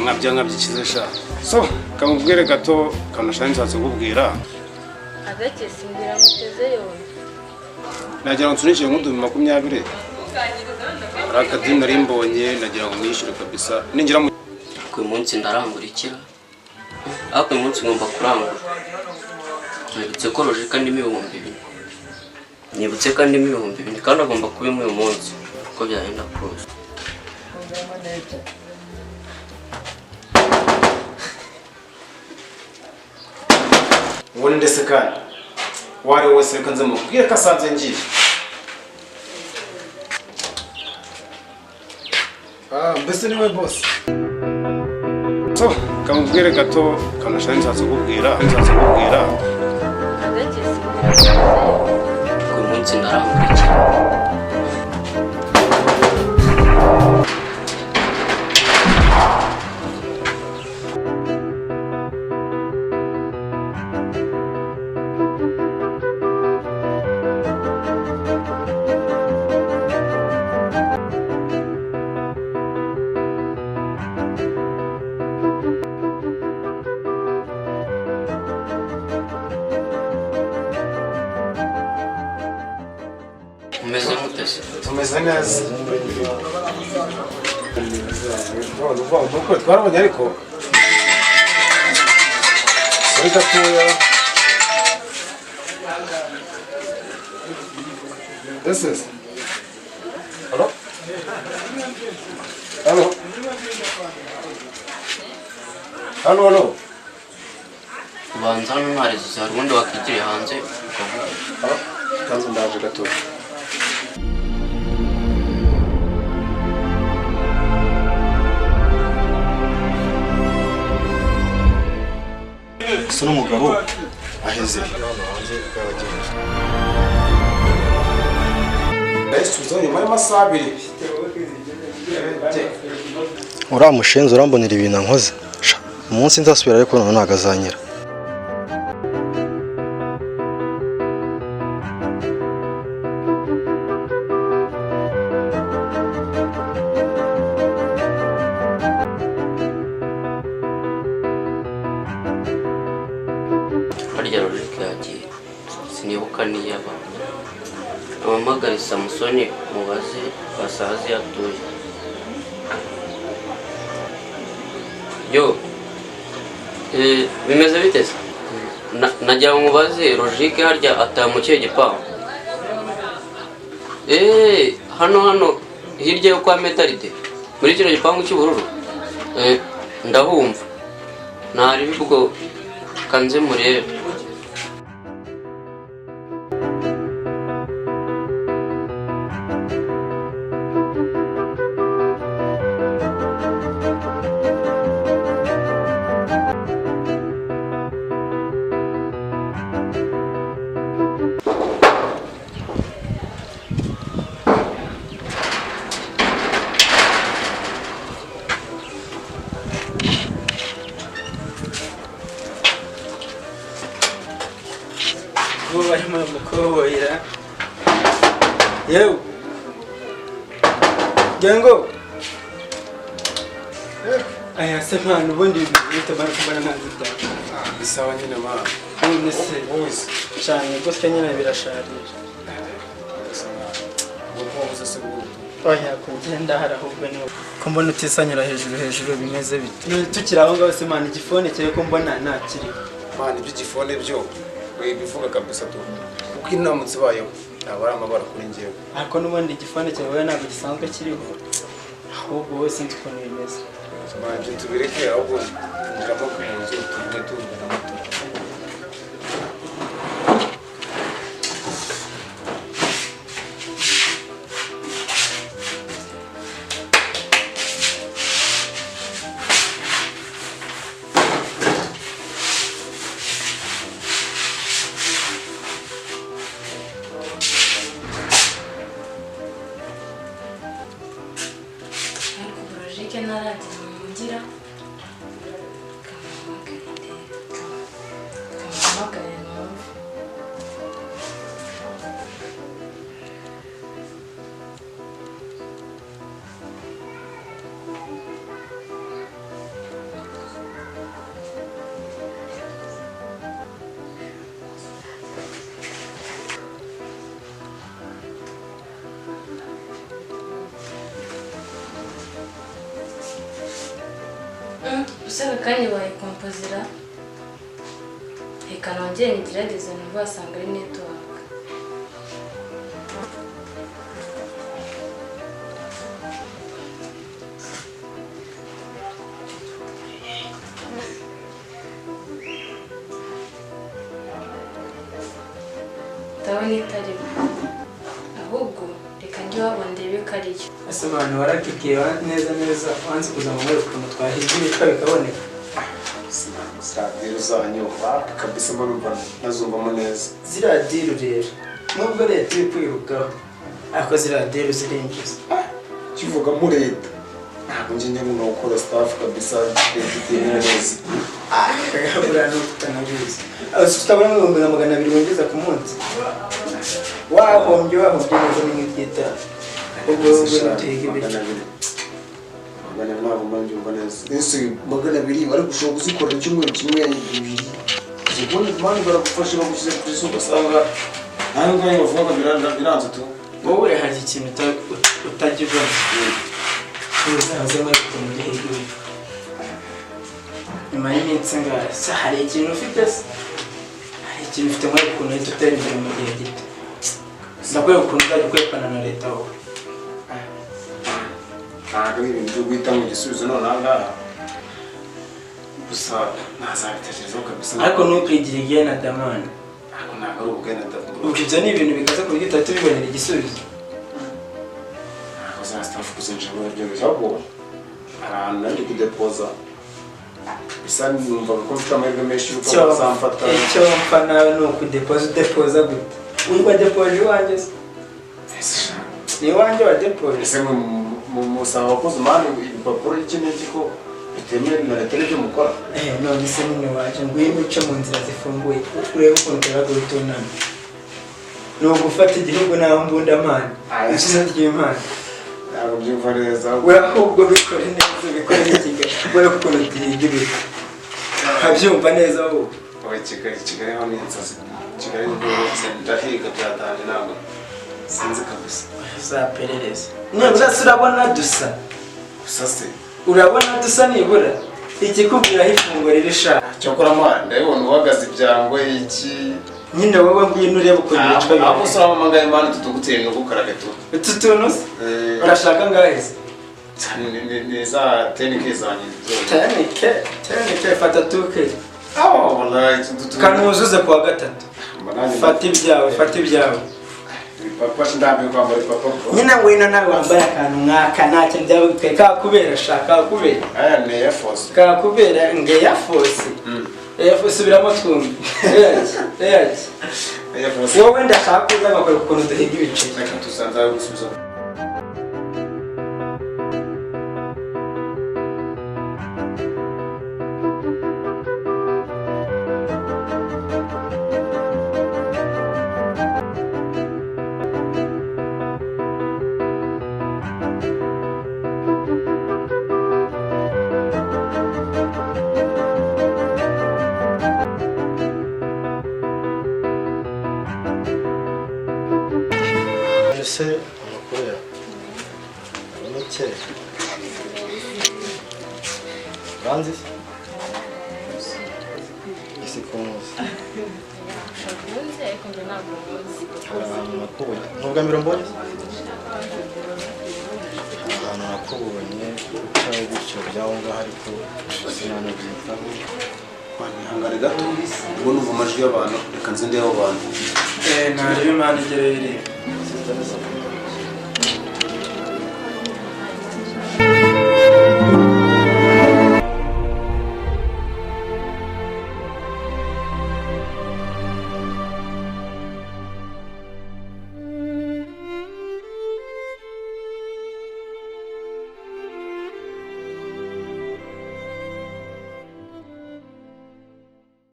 nkabyikize sha so kamubwire gato kanashani nsatse kubwira agake simbira muteze yo nagira ngo tunishe nk'udumi 20 arakadini nari mbonye nagira ngo mwishyure kabisa ningira mu ku munsi ndarangurikira ako munsi ngomba kurangura nibutse ko roje kandi ibihumbi 2 nibutse kandi ibihumbi 2 kandi agomba kuba mu munsi uko byagenda kose ubone ndetse kandi wari wese kanze mubwire ko asanze ngiye mbese niwe boss so kamubwire gato kanashani nsatse kubwira agake simbira muteze yo ku munsi ndarangurikira umeze mutese tumeze neza nuko twarabonye ariko ari gatoya this is hello hello hello hello ubanza hano ntarezo hari ubundi wakigiriye hanze ukavuga kanzu ndaje gatoya so n'umugabo aheze uriya mushenzi urambonera ibintu nkoze umunsi nzasubira ariko none ntabwo azanyira harya rojike yagiye sinibuka niyaba amamagare Samusoni mubaze basazi yatuye yo bimeze bite se najya mubaze rojike harya atamukiye gipangu hano hirya yo kwa metalite muri kino gipangu cy'ubururu ndahumva ntari bivugo kanze murebe barimo mukoboyira yewe gengo aya se mwana ubundi bita barakubana ntanzita bisawa nyine mama none se cyane gose nyine birasharije oya kugenda harahubwe ni ko mbona utisanyura hejuru bimeze bite tukira aho ngaho se mwana igifone cye ko mbona ntakiri mwana ibyo gifone byo bivuga kabisa tu uko inamutse bayo abari amabara kuri ngewe ariko n'ubundi igifone cyawe ntabwo gisanzwe kiriho ahubwo wese nzi ukuntu bimeze manje tubireke ahubwo njamo ku nzu tuvuge tuvuga amato usanga kandi wayikompozira reka nongere ngerageze numva wasanga ari network. Ndabona itari ahubwo reka njye wabo ndebe ko ari yo. ese abantu baratubwiye neza wanze kuza mu mwere ukuntu twahiga ibitwa bikaboneka. rero zanyu kabisa murumva nazumvamo neza ziriya diru rero nubwo leta iri kwirukaho ariko ziriya diru zirinjiza. kivugamo leta ntabwo njye nyine no gukora staff kabisa leta iteye neza. Buriya ni ukutanabizi tutabona ibihumbi nka 200 wongeza ku munsi wahombye neza n'imwitita ubwo tuhiga ibiti. Magana ntabwo manje umva neza ese 200 bari gushobora kuzikorera icyumweru kimwe ibiri ubundi mani baragufasha bagushyira kuri soko usanga nawe ngaho bavuga biranze tu. wowe hari ikintu utajya ubona uzazemo ariko mu gihe gito nyuma y'iminsi ngahe se hari ikintu ufite se hari ikintu ufite muri ukuntu uhita utera imbere mu gihe gito ndakwiye ukuntu uzajya ukwepana na leta wowe. ntabwo ari ibintu byo guhita mu gisubizo none aha ngaha gusa ntazabitekerezaho kabisa ariko ntukigire igihe na damani ntabwo ari ubugana ndavuga ubwo ibyo ni ibintu bikaze ku buryo utahita ubibonera igisubizo. ntabwo za staff kuzinjira muri ibyo bihugu hari ahantu nari kudepoza bisa numvaga ko mfite amahirwe menshi y'uko bazamfata. icyo mpfa nawe ni udepoza gute wumva depoje iwanjye se ni iwanjye wa depoje ese musaba abakozi mani ibipapuro iki n'iki ko bitemewe na leta n'ibyo mukora. none se none waje ngwino uce mu nzira zifunguye urebe ukuntu turaga utunama ni ugufata igihugu nawe mbundamani izina ry'Imana. ntabwo byumva neza we ahubwo bikore neza bikore n'ikigali ubona ko ukuntu duhiga ibiti nkabyumva neza wowe. Kigali ho ni inzozi Kigali rwose ndahiga byatanje ntabwo sinzi kabisa uzaperereza nibura se urabona dusa gusa se urabona dusa nibura ikikubwiraho ifunguro ririshaka cyokora mwana ndabibona uhagaze ibyangwe iki nyine wowe ngwino urebe ukuntu yicwa ibintu. aho usaba amagaye mani tutugutera no gukarage tu utu tuntu se urashaka ngahe se ni za tenike zanjye tenike fata tuke wallahi kanuzuze kuwa 3 fata ibyawe papa ndambe kwambara papa nyine ngwino nawe wambaye akantu nk'aka ntacyo byabutwaye kakubera shaka kakubera aya ni Air Force kakubera nge ya force subiramo twumve Air Force wowe ndashaka kuza bakora ukuntu duhiga ibiceri. reka tusanze gusubiza ese amakuru yawe make uranzi isi kumuzi Shakunze ariko njye ntabwo muzi. hari ahantu nakubonye nubwo mbere mbonye ahantu nakubonye ucaye gutyo byaho ngaho ariko sinanabyitaho. ihangane gato ubwo numva amajwi y'abantu reka nze ndebe abo bantu ntarebe Imana igereye Sinzi